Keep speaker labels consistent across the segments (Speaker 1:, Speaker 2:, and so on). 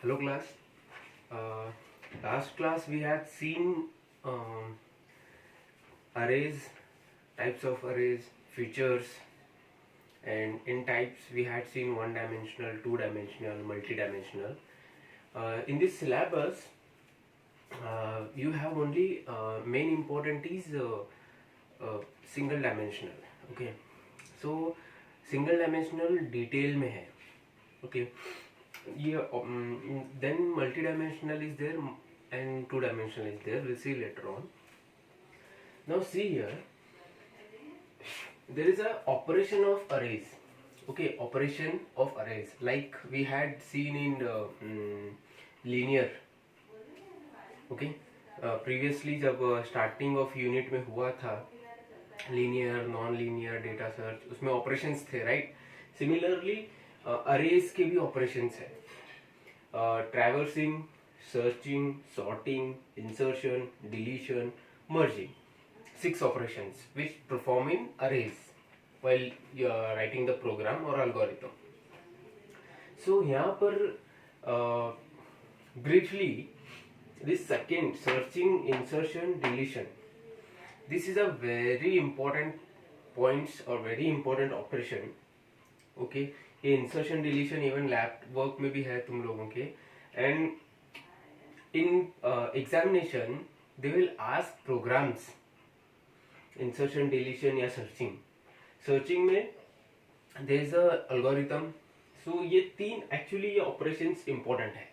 Speaker 1: Hello class. Uh, Last class we had seen um, arrays, types of arrays, features, and in types we had seen one dimensional, two dimensional, multi-dimensional. In this syllabus, you have only main important is single dimensional. Okay, so single dimensional detail में है. Okay, then multi-dimensional is there and two-dimensional is there. We'll see later on. Now see here, there is a operation of arrays. Okay, operation of arrays like we had seen in the linear. Okay, previously जब starting of unit में हुआ था linear, non-linear, data search, उसमें operations थे, right? Similarly, arrays के भी operations है. Traversing, searching, sorting, insertion, deletion, merging. 6 operations which perform in arrays while you are writing the program or algorithm. So यहाँ पर briefly this second searching, insertion, deletion, this is a very important points or very important operation. Okay, ये insertion deletion even lab work में भी है तुम लोगों के. And in examination they will ask programs insertion deletion या searching में there is a algorithm. So ये तीन एक्चुअली ये ऑपरेशंस इंपॉर्टेंट है.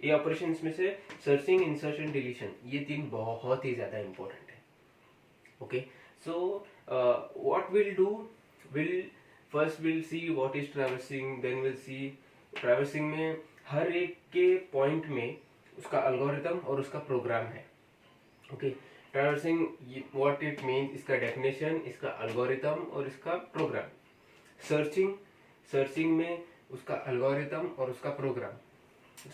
Speaker 1: ये ऑपरेशंस में से सर्चिंग, इंसर्शन, डिलीशन ये तीन बहुत ही ज्यादा इंपॉर्टेंट है. Okay, so what will do, will first will see what is traversing, then will see traversing में हर एक के पॉइंट में उसका एल्गोरिथम और उसका प्रोग्राम है. Okay, traversing what it means, इसका डेफिनेशन, इसका एल्गोरिथम और इसका प्रोग्राम. सर्चिंग में उसका एल्गोरिथम और उसका प्रोग्राम.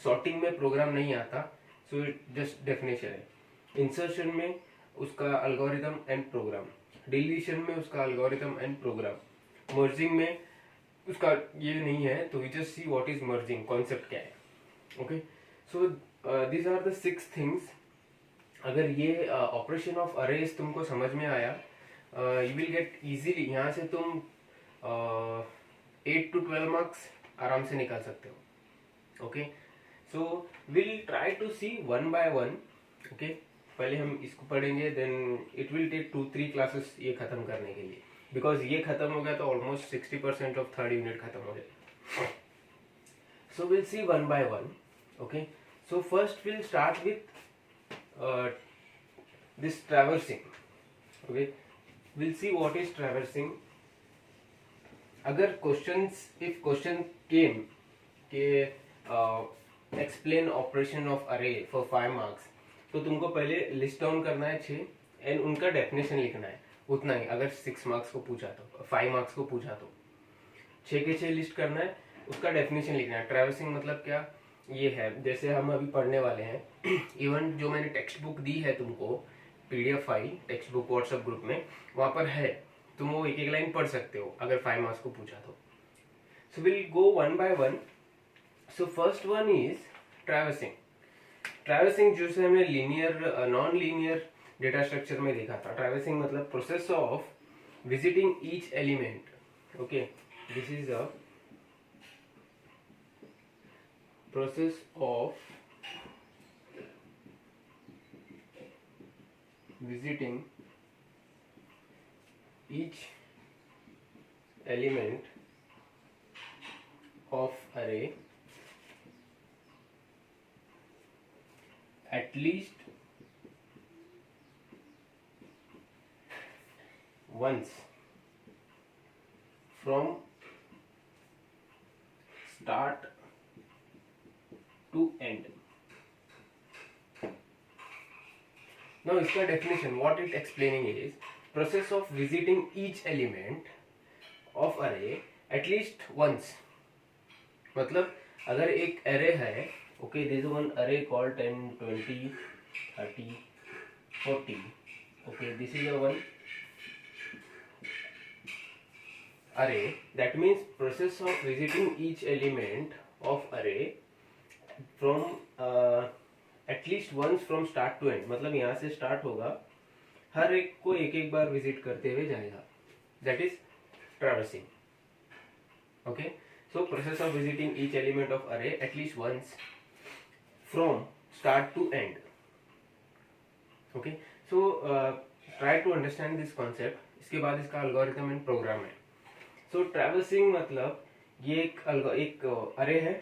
Speaker 1: सॉर्टिंग में प्रोग्राम नहीं आता, सो जस्ट डेफिनेशन है. इंसर्शन में उसका एल्गोरिथम एंड प्रोग्राम. डिलीशन में उसका एल्गोरिथम एंड प्रोग्राम. मर्जिंग में उसका ये नहीं है, तो we just see what is merging, concept क्या है. Okay, so these are the 6 things. अगर ये ऑपरेशन ऑफ अरेज तुमको समझ में आया, यू विल गेट इजीली, यहाँ से तुम 8 to 12 मार्क्स आराम से निकाल सकते हो. Okay, so will try to see one by one. Okay, पहले हम इसको पढ़ेंगे, then it will take 2-3 classes ये खत्म करने के लिए, बिकॉज ये खत्म हो गया तो ऑलमोस्ट 60% ऑफ थर्ड यूनिट खत्म हो गया. सो will C one by one. Okay, so first will start with this traversing. Okay, will see what is traversing. अगर क्वेश्चंस, इफ क्वेश्चन केम के एक्सप्लेन ऑपरेशन ऑफ अरे फॉर 5 मार्क्स, तो तुमको पहले list down करना है 6 एंड उनका definition लिखना है. उतना ही. अगर 6 मार्क्स को पूछा तो, 5 मार्क्स को पूछा तो 6 के 6 लिस्ट करना है, उसका डेफिनेशन लिखना है. ट्रैवर्सिंग मतलब क्या, ये है जैसे हम अभी पढ़ने वाले हैं. इवन जो मैंने टेक्स्ट बुक दी है तुमको, PDF file text book WhatsApp group में, वहां पर है, तुम वो एक एक लाइन पढ़ सकते हो अगर 5 मार्क्स को पूछा तो. So will go one by one. So first one is traversing. Traversing जो से हमने linear, non linear data structure में देखा था. ट्रैवर्सिंग मतलब process of visiting each element. Okay, this is a process of visiting each element of array at least once from start to end. Now इसका definition, what it explaining is process of visiting each element of array at least once. मतलब अगर एक array है, okay, there is one array called 10, 20, 30, 40. Okay, this is a one array. That means process of visiting each element of array from at least once from start to end, मतलब यहाँ से start होगा, हर एक को एक एक बार विजिट करते हुए जाएगा, that is traversing. Okay, so process of visiting each element of array at least once from start to end. Okay, so try to understand this concept. इसके बाद इसका algorithm and program है. So traversing मतलब ये एक array है.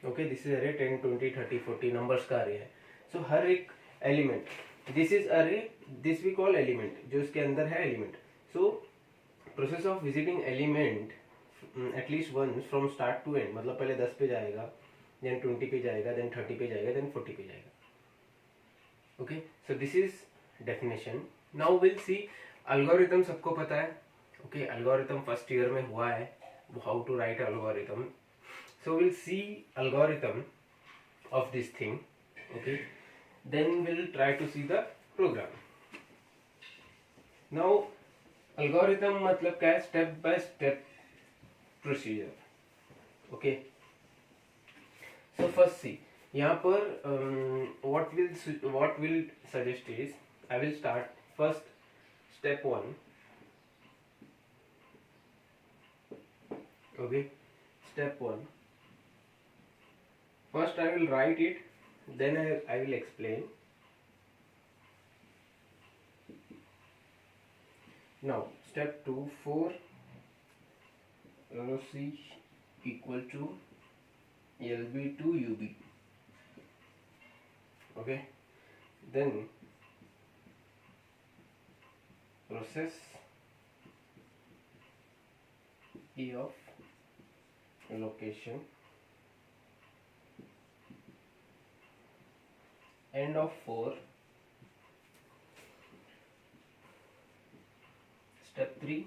Speaker 1: Okay, this is array 10 20 30 40 numbers का array है. So हर एक element, this is array, this we call element, जो इसके अंदर है element. So process of visiting element at least one from start to end, मतलब पहले 10 पे जाएगा, देन 20 पे जाएगा, देन 30 पे जाएगा, देन 40 पे जाएगा. Okay, so this is definition. Now will see algorithm. सबको पता है. ओके, एल्गोरिथम फर्स्ट ईयर में हुआ है, how to write algorithm. So will see algorithm of this thing. Okay, then will try to see the program. Now algorithm मतलब क्या है? Step by step procedure. Okay, so first see यहाँ पर what will suggest is I will start first step 1. Okay, step 1, first I will write it, then I will explain. Now step 2, for LOC equal to LB to UB. Okay, then process E of location, end of 4, step 3,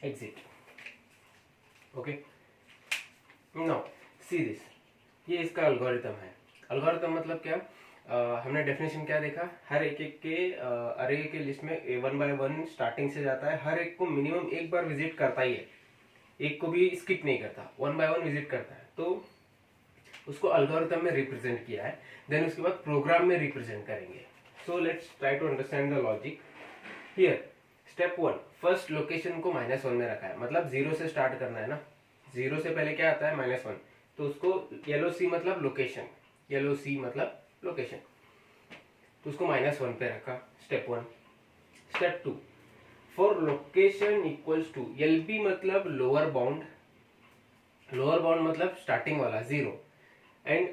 Speaker 1: exit. Okay, now see this, ये इसका algorithm है. Algorithm मतलब क्या? हमने definition क्या देखा? हर एक के अरे के लिस्ट में 1 by 1 स्टार्टिंग से जाता है, हर एक को मिनिमम एक बार विजिट करता ही है, एक को भी स्किप नहीं करता, 1 by 1 विजिट करता है. तो उसको अल्गोरिथम में रिप्रेजेंट किया है, देन उसके बाद प्रोग्राम में रिप्रेजेंट करेंगे. So let's try to understand the logic here. Step 1, first location को -1 में रखा है, मतलब 0 से स्टार्ट करना है ना. 0 से पहले क्या आता है? -1. तो उसको LOC मतलब लोकेशन, LOC मतलब लोकेशन, तो उसको -1 पे रखा. Step 1. Step 2, for location equals to LB मतलब लोअर बाउंड, लोअर बाउंड मतलब स्टार्टिंग वाला 0, एंड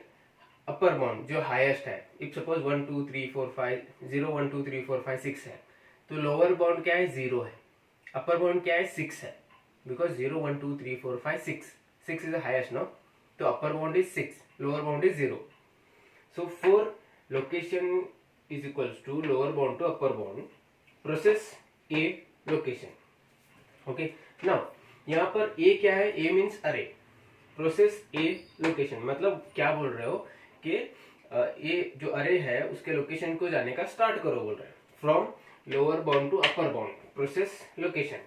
Speaker 1: अपर बाउंड जो हाईएस्ट है. इफ सपोज 1 2 3 4 5 0 1 2 3 4 5 6 है, तो लोअर बाउंड क्या है? 0 है. अपर बाउंड क्या है? 6 है, because 0 1 2 3 4 5 6 is the highest no. तो upper bound is 6, lower bound is 0. So for location is equals to lower bound to upper bound, process a location. Okay, now यहाँ पर a क्या है? A means array. Process a location मतलब क्या बोल रहे हो कि ए जो अरे है उसके लोकेशन को जाने का स्टार्ट करो बोल रहे हैं. From lower bound to upper bound, process location.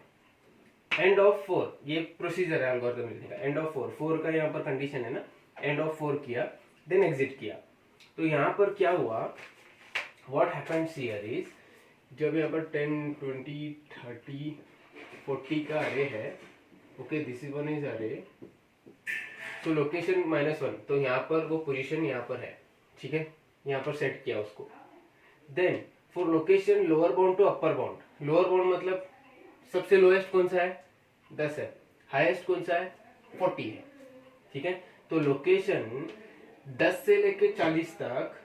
Speaker 1: End of 4, ये प्रोसीजर है एल्गोरिथम लिखने का. एंड ऑफ 4 का यहाँ पर कंडीशन है ना. एंड ऑफ 4 किया, देन एग्जिट किया. तो यहाँ पर क्या हुआ? व्हाट हैपेंस हियर इज, जब यहाँ पर 10 20 30 40 का अरे है, okay, this is one is अरे, तो लोकेशन -1, तो यहाँ पर वो पोजीशन यहाँ पर है, ठीक है, यहाँ पर सेट किया उसको. Then for location lower bound to upper bound, lower bound मतलब सबसे लोएस्ट कौन सा है? 10 है, हाईएस्ट कौन सा है? 40 है, ठीक है. तो लोकेशन 10 से लेके 40 तक,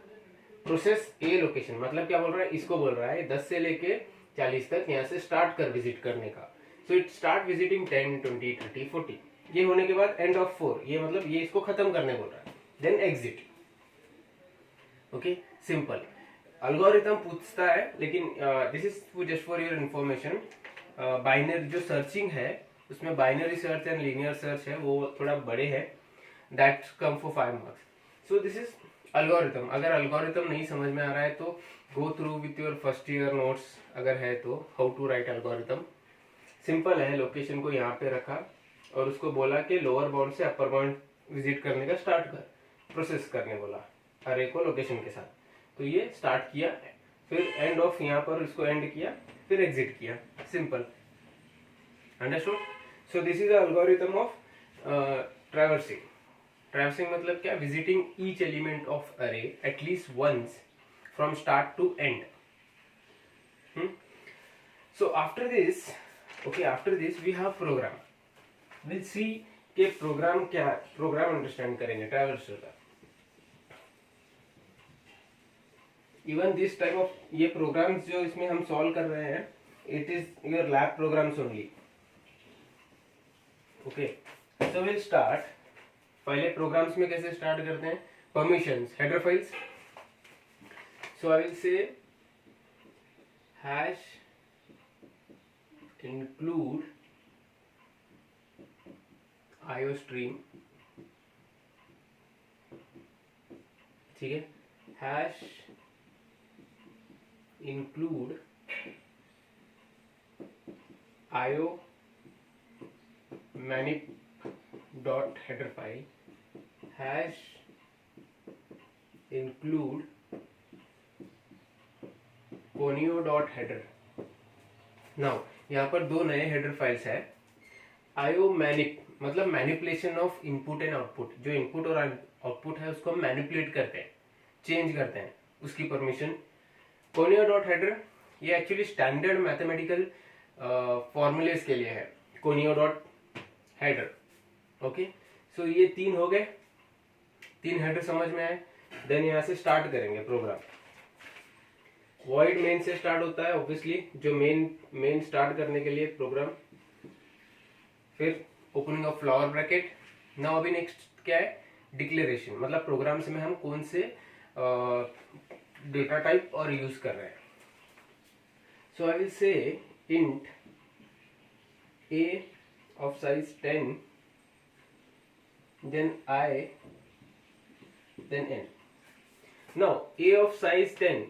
Speaker 1: प्रोसेस ए लोकेशन मतलब क्या बोल रहा है? इसको बोल रहा है 10 से लेके 40 तक यहाँ से स्टार्ट कर विजिट करने का. So it start visiting 10 20 30 40. ये होने के बाद एंड ऑफ 4, ये मतलब ये इसको खत्म करने बोल रहा है. Then exit. Okay, simple. Algorithm पूछता है, लेकिन this is just for your information. Binary जो सर्चिंग है उसमें binary search and linear search है, वो थोड़ा बड़े हैं. That come for 5 marks. So this is algorithm. अगर अल्गोरिथम नहीं समझ में आ रहा है तो go through with your first year notes, अगर है तो, how to write algorithm. Simple है. लोकेशन को यहाँ पे रखा और उसको बोला कि लोअर बाउंड से अपर बाउंड विजिट करने का स्टार्ट कर, प्रोसेस करने बोला अरे को लोकेशन के साथ, तो ये स्टार्ट किया, फिर एंड ऑफ यहाँ पर इसको एंड किया, फिर एग्जिट किया, simple, understood. So this is the algorithm of traversing. Traversing मतलब क्या, visiting each element of array at least once from start to end. So after this, okay, after this we have program. We'll see कि program क्या है, program understand करेंगे traverser का। Even this type of ये programs जो इसमें हम solve कर रहे हैं, it is your lab programs only. Okay, so will start. पहले प्रोग्राम्स में कैसे स्टार्ट करते हैं, permissions, header files. So I will say hash include iostream, ठीक है, hash include io manip dot header file, hash include conio dot header। Now यहाँ पर दो नए हेडर फाइल्स है। आयो मैनिप मतलब manipulation of input and output, जो इनपुट और आउटपुट है उसको हम मैनिपुलेट करते हैं, चेंज करते हैं, उसकी परमिशन। कोनियो डॉट हेडर ये एक्चुअली स्टैंडर्ड मैथमेटिकल फॉर्मूलेस के लिए है, कोनियो डॉट हेडर। ओके, सो ये तीन हो गए, तीन हेडर समझ में आए। देन यहाँ से स्टार्ट करेंगे प्रोग्राम। वॉइड मेन से स्टार्ट होता है ऑब्वियसली, जो मेन स्टार्ट करने के लिए प्रोग्राम, फिर opening of flower bracket. Now अभी नेक्स्ट क्या है, डिक्लेरेशन, मतलब प्रोग्राम्स में हम कौन से डेटा टाइप और यूज कर रहे हैं। So I will say int a of size 10, then I, then n. Now a of size 10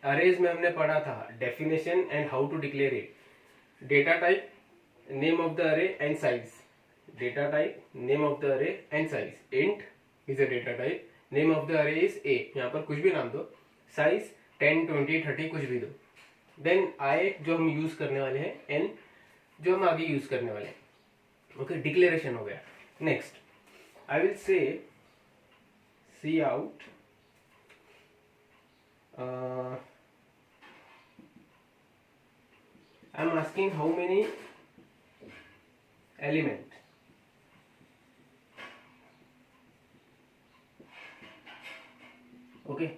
Speaker 1: arrays में हमने पढ़ा था definition and how to declare it, data type, name of the array and size, data type, name of the array and size, int is a data type, name of the array is a, यहाँ पर कुछ भी नाम दो, size 10, 20, 30 कुछ भी दो, then I जो हम यूज करने वाले हैं, n जो हम आगे यूज करने वाले हैं। ओके, डिक्लेरेशन हो गया। Next I will say c out I am asking how many element, okay,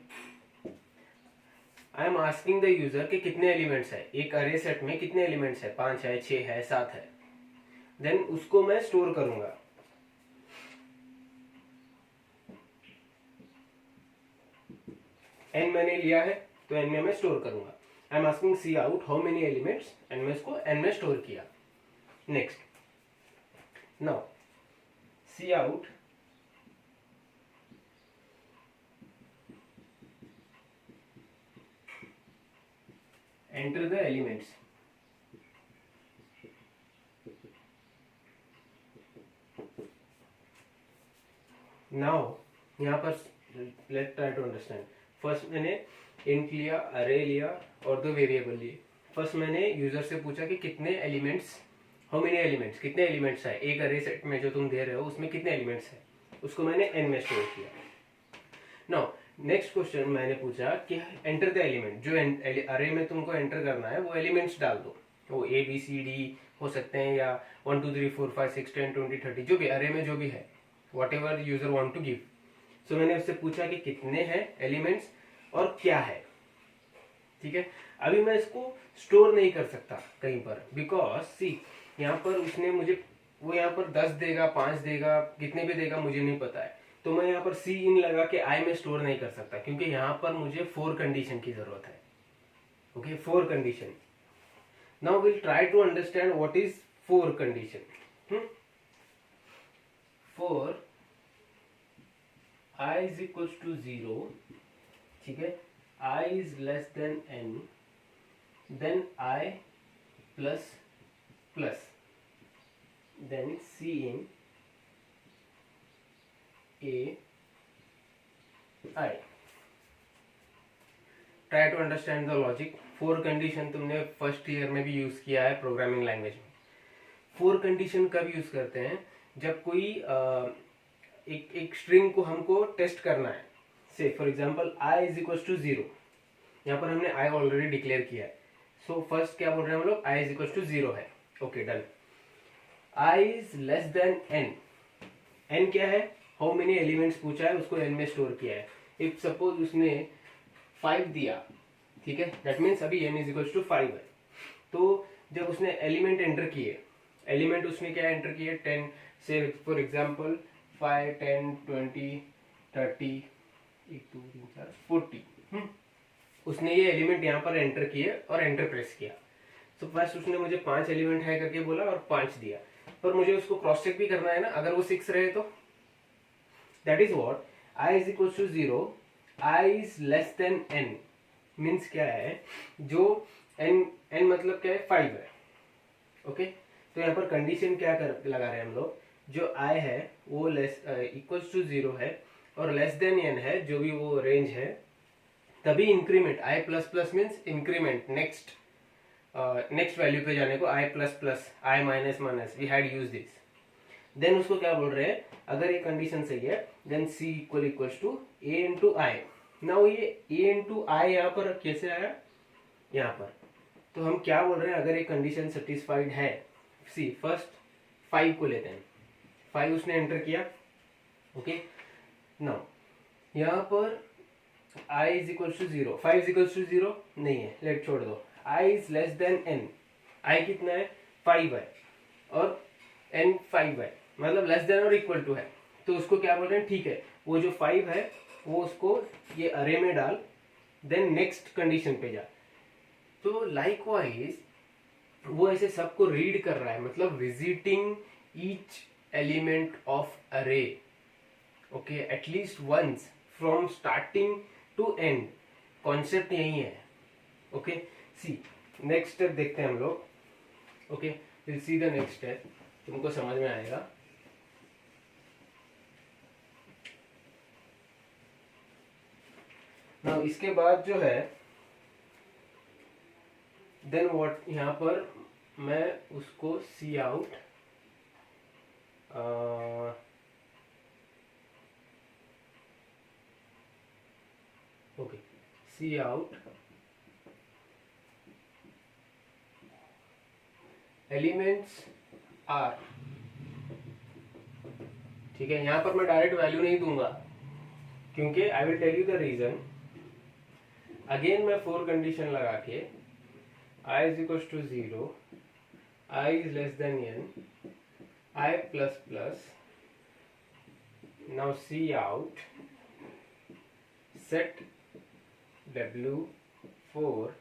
Speaker 1: I am asking the user के कितने एलिमेंट्स है, एक अरे सेट में कितने एलिमेंट्स है, 5 है, 6 है, 7 है। देन उसको मैं स्टोर करूंगा। n मैंने लिया है तो n में मैं स्टोर करूंगा। I am asking cout how many elements, and मैं इसको n में स्टोर किया। Next now cout enter the elements। now यहाँ पर let's try to understand। First मैंने int लिया, array लिया और दो वेरिएबल लिए। फर्स्ट मैंने यूजर से पूछा कि कितने एलिमेंट्स, हाउ मेनी एलिमेंट्स, कितने एलिमेंट्स है एक अरे सेट में जो तुम दे रहे हो उसमें कितने एलिमेंट्स है, उसको मैंने n में स्टोर किया। नाउ नेक्स्ट क्वेश्चन मैंने पूछा कि एंटर द एलिमेंट, जो अरे में तुमको एंटर करना है वो एलिमेंट्स डाल दो, वो ए बी सी डी हो सकते हैं या 1 2 3 4 5 6 10 20 30 जो भी अरे में जो भी है, whatever user want to give. So मैंने उससे पूछा कि कितने हैं एलिमेंट्स और क्या है। ठीक है, अभी मैं इसको स्टोर नहीं कर सकता कहीं पर, बिकॉज सी यहाँ पर उसने मुझे, वो यहाँ पर 10 देगा, 5 देगा, कितने भी देगा मुझे नहीं पता है, तो मैं यहाँ पर सी इन लगा के आई में स्टोर नहीं कर सकता, क्योंकि यहाँ पर मुझे 4 कंडीशन की जरूरत है। Okay, 4 condition. Now will try to understand what is 4 condition. 4 i is equals to 0, ठीक है, i is less than n, then i plus plus, then cin a i. Try to understand the logic. For condition तुमने first year में भी use किया है programming language में। For condition कब use करते हैं? जब कोई एक स्ट्रिंग को हमको टेस्ट करना है। Say for example i is equal to 0, यहाँ पर हमने आई ऑलरेडी डिक्लेयर किया है। सो फर्स्ट क्या बोल रहे हैं हम लोग? आई इज इक्वल टू 0 है। Okay done. I is less than n. N क्या है? हाउ मेनी एलिमेंट्स पूछा है, उसको एन में स्टोर किया है। इफ सपोज उसने 5 दिया, ठीक है, दैट मीन्स अभी एन इज इक्वल टू 5 है। तो जब उसने एलिमेंट एंटर किए, एलिमेंट उसने क्या एंटर किए? 10 से फॉर एग्जांपल 5 10 20 30 1 2 3 4 40। उसने ये एलिमेंट यहाँ पर एंटर किए और एंटर प्रेस किया। तो फर्स्ट उसने मुझे 5 एलिमेंट है करके बोला और 5 दिया, पर मुझे उसको क्रॉस चेक भी करना है ना, अगर वो 6 रहे तो। That is what i is equal to 0, i is less than n. Means क्या है? जो एन मतलब क्या है? 5 है। ओके तो यहाँ पर कंडीशन क्या लगा रहे हैं हम लोग? जो आई है वो लेस इक्वल टू 0 है और लेस देन एन है, जो भी वो रेंज है। तभी increment i plus plus means increment next value पे जाने को i plus plus, i minus minus, we had use this. Then उसको क्या बोल रहे हैं? अगर ये कंडीशन सही है then c equals to a into i. Now ये ए इंटू आई यहाँ पर कैसे आया? यहाँ पर। तो हम क्या बोल रहे हैं? अगर ये कंडीशन सेटिस्फाइड है, सी फर्स्ट 5 को लेते हैं। 5 उसने एंटर किया। ओके नाउ यहाँ पर i is equal to 0, 5 is equal to 0 नहीं है, लेट छोड़ दो। i is less than n। i कितना है? 5 है और n 5 है, मतलब लेस देन और इक्वल टू है। तो उसको क्या बोल रहे हैं? ठीक है, वो जो 5 है वो उसको ये अरे में डाल, देन नेक्स्ट कंडीशन पे जा। तो लाइकवाइज वो ऐसे सबको रीड कर रहा है, मतलब visiting each element of array, okay, at least once from starting to end. Concept यही है। ओके सी नेक्स्ट स्टेप देखते हैं हम लोग। Okay will see the next step, तुमको समझ में आएगा। नाउ इसके बाद जो है देन व्हाट, यहाँ पर मैं उसको cout okay cout elements are. ठीक है, यहां पर मैं डायरेक्ट वैल्यू नहीं दूंगा क्योंकि I will tell you the reason. Again मैं 4 कंडीशन लगा के i is equal to 0, i is less than n, i plus plus, now cout set w4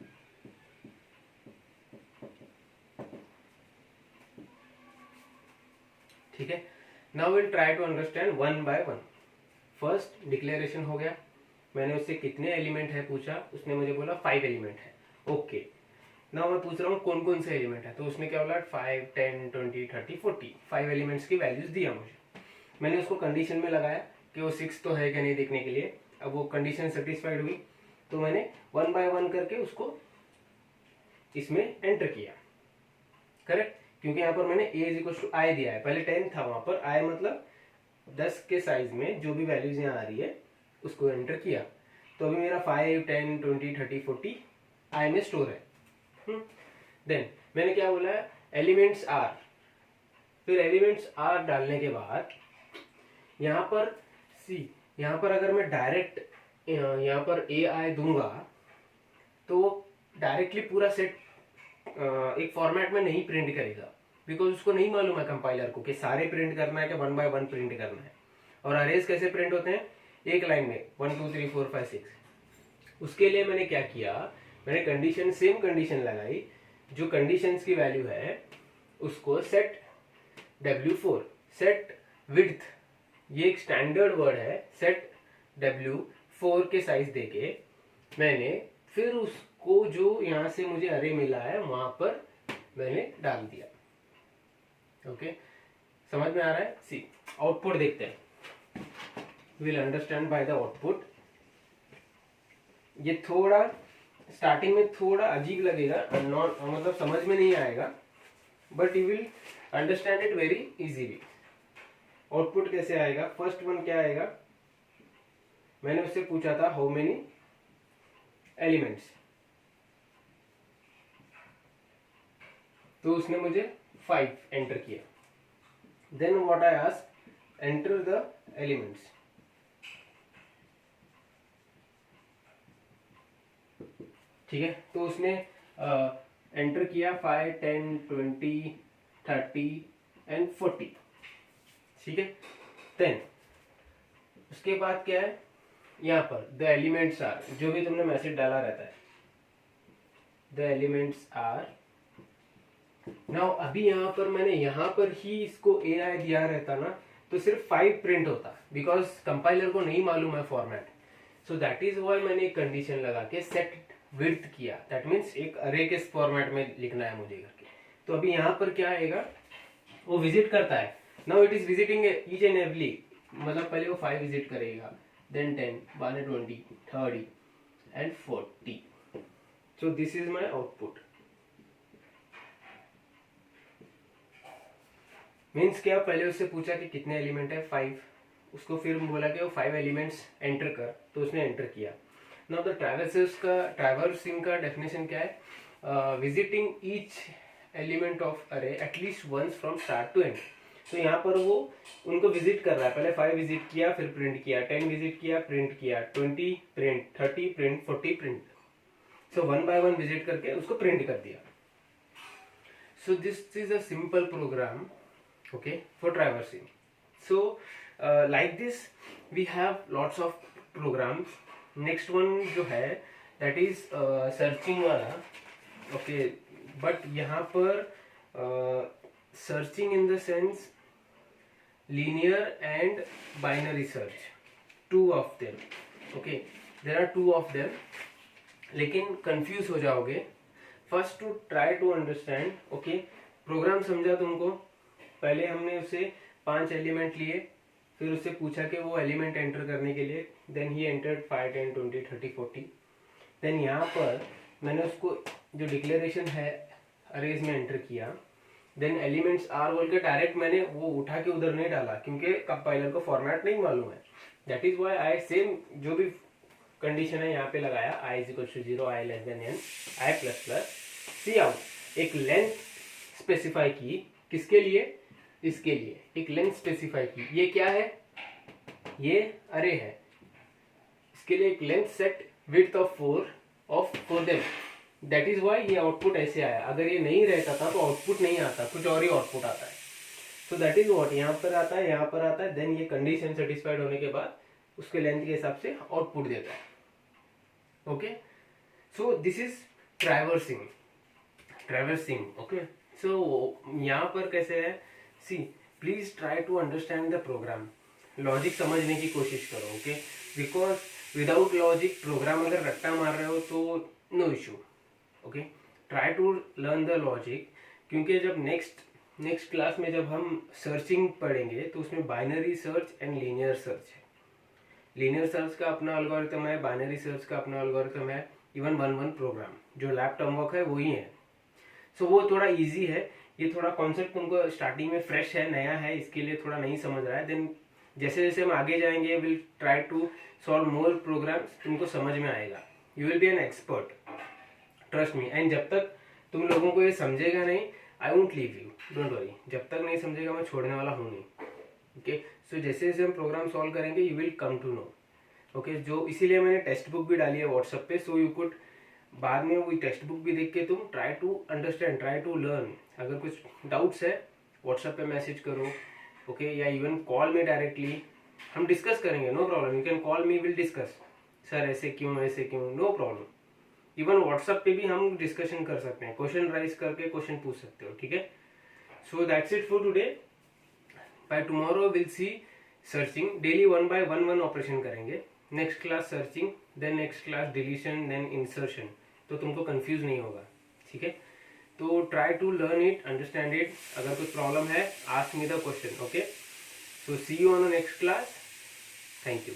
Speaker 1: ठीक है। Now will try to understand one by one. First declaration हो गया, मैंने उससे कितने एलिमेंट है पूछा, उसने मुझे बोला 5 एलिमेंट है। ओके नाउ मैं पूछ रहा हूँ कौन कौन से एलिमेंट है, तो उसने क्या बोला 5 10 20 30 40 5 एलिमेंट्स की वैल्यूज दिया मुझे। मैंने उसको कंडीशन में लगाया कि वो 6 तो है क्या नहीं देखने के लिए। अब वो कंडीशन सेटिस्फाइड हुई तो मैंने 1 बाय 1 करके उसको इसमें एंटर किया। करेक्ट, क्योंकि यहाँ पर मैंने a इज इक्वल टू आई दिया है, पहले 10 था, वहां पर i मतलब 10 के साइज में जो भी वैल्यूज यहाँ आ रही है उसको एंटर किया। तो अभी मेरा 5 10 20 30 40 i में स्टोर है। देन मैंने क्या बोला है? Elements are. फिर एलिमेंट्स आर डालने के बाद यहाँ पर सी, यहाँ पर अगर मैं डायरेक्ट यहाँ पर ए आई दूंगा तो डायरेक्टली पूरा सेट एक फॉर्मेट में नहीं प्रिंट करेगा, बिकॉज उसको नहीं मालूम है कंपाइलर को कि सारे प्रिंट करना है कि 1 बाय 1 प्रिंट करना है। और अरेज कैसे प्रिंट होते हैं? एक लाइन में 1 2 3 4 5 6। उसके लिए मैंने क्या किया, मैंने कंडीशन सेम कंडीशन लगाई, जो कंडीशंस की वैल्यू है उसको सेट w4 सेट विड्थ, ये एक स्टैंडर्ड वर्ड है, सेट w4 के साइज देके मैंने फिर उसको जो यहाँ से मुझे अरे मिला है वहां पर मैंने डाल दिया। ओके समझ में आ रहा है? सी आउटपुट देखते हैं। Will understand by the output. ये थोड़ा स्टार्टिंग में थोड़ा अजीब लगेगा, नॉट मतलब समझ में नहीं आएगा, but you will understand it very easily. Output कैसे आएगा? फर्स्ट वन क्या आएगा, मैंने उससे पूछा था हाउ मेनी एलिमेंट्स, तो उसने मुझे 5 एंटर किया। Then what I asked, enter the elements. ठीक है, तो उसने एंटर किया 5, 10, 20, 30 एंड 40। ठीक है, देन उसके बाद क्या है, यहाँ पर द एलिमेंट्स आर, जो भी तुमने मैसेज डाला रहता है, द एलिमेंट्स आर। नाउ अभी यहाँ पर मैंने यहाँ पर ही इसको AI दिया रहता ना, तो सिर्फ 5 प्रिंट होता, बिकॉज कंपाइलर को नहीं मालूम है format. So that is why मैंने एक कंडीशन लगा के सेट विड्थ किया, दैट मीन्स एक अरे के फॉर्मेट में लिखना है मुझे करके। तो अभी यहाँ पर क्या आएगा, वो विजिट करता है। Now it is visiting each and every, मतलब पहले वो 5 विजिट करेगा, then 10, 20, 30 and 40। So this is my output. Means क्या, पहले उससे पूछा कि कितने एलिमेंट है, 5। उसको फिर बोला कि वो 5 एलिमेंट्स एंटर कर, तो उसने एंटर किया। नाउ द ट्रैवर्सिंग का डेफिनेशन क्या है, visiting each element of array at least once from start to end. तो यहाँ पर वो उनको विजिट कर रहा है, पहले 5 विजिट किया, फिर प्रिंट किया, 10 विजिट किया, प्रिंट किया, 20 print, 30 print, 40 print. So 1 by 1 visit करके उसको प्रिंट कर दिया। So this is a simple program, okay, for traversing. So like this we have lots of programs. Next one जो है that is searching वाला, okay, but यहाँ पर searching in the sense linear and binary search, 2 of them, okay, there are 2 of them, लेकिन confuse हो जाओगे। First to try to understand, okay, program समझा तुमको? पहले हमने उसे 5 एलिमेंट लिए, फिर उससे पूछा कि वो एलिमेंट एंटर करने के लिए, देन ही एंटर्ड 5, 10, 20, 30, 40। देन यहाँ पर मैंने उसको जो डिक्लेरेशन है अरेज में एंटर किया, देन एलिमेंट्स आर बोल के डायरेक्ट मैंने वो उठा के उधर नहीं डाला, क्योंकि कंपाइलर को फॉर्मेट नहीं मालूम है। That is why I same जो भी कंडीशन है यहाँ पे लगाया, i is equal to 0, i less than n, i plus plus cout. एक लेंथ स्पेसिफाई की, किसके लिए? इसके लिए एक लेंथ स्पेसिफाई की। ये क्या है? ये अरे है, इसके लिए एक length set width of 4 them. That is why ये आउटपुट ऐसे आया। अगर ये नहीं रहता था तो आउटपुट नहीं आता, कुछ और ही आउटपुट आता है। सो दैट इज व्हाट, यहाँ पर आता है, यहाँ पर आता है, देन ये कंडीशन सेटिस्फाइड होने के बाद उसके लेंथ के हिसाब से आउटपुट देता है। Okay, so this is traversing. Okay, so यहाँ पर कैसे है, see please try to understand the program, logic समझने की कोशिश करो। Okay, because without logic program अगर रट्टा मार रहे हो तो no issue. Okay, try to learn the logic, क्योंकि जब नेक्स्ट क्लास में जब हम सर्चिंग पढ़ेंगे तो उसमें binary search and linear search है। लीनियर सर्च का अपना एल्गोरिथम है, बाइनरी सर्च का अपना एल्गोरिथम है, इवन 1 प्रोग्राम जो लैब टर्म वर्क है वही है। सो वो थोड़ा इजी है, ये थोड़ा कॉन्सेप्ट तुमको स्टार्टिंग में फ्रेश है, नया है, इसके लिए थोड़ा नहीं समझ रहा है। देन जैसे जैसे हम आगे जाएंगे will try to solve more programs, तुमको समझ में आएगा, you will be an expert, trust me. And जब तक तुम लोगों को ये समझेगा नहीं, I won't leave you, don't worry, जब तक नहीं समझेगा मैं छोड़ने वाला हूँ नहीं। ओके, सो जैसे जैसे हम प्रोग्राम सॉल्व करेंगे you will come to know. Okay, जो इसीलिए मैंने टेक्स्ट बुक भी डाली है व्हाट्सएप पे, सो यू कुड बाद में वो टेक्स्ट बुक भी देख के तुम try to understand, try to learn. अगर कुछ डाउट्स है व्हाट्सएप पे मैसेज करो, ओके, या इवन कॉल में डायरेक्टली, हम डिस्कस करेंगे, no problem, you can call me, will discuss, sir ऐसे क्यों, नो प्रॉब्लम। इवन व्हाट्सएप पे भी हम डिस्कशन कर सकते हैं, क्वेश्चन राइज करके क्वेश्चन पूछ सकते हो। ठीक है, so that's it for today. Bye tomorrow will see searching, daily 1 by 1 operation करेंगे। Next class searching, then next class deletion, then insertion, तो तुमको कंफ्यूज नहीं होगा। ठीक है, तो try to learn it, understand it. अगर कुछ प्रॉब्लम है ask me the question. Okay, so see you on the next class. Thank you.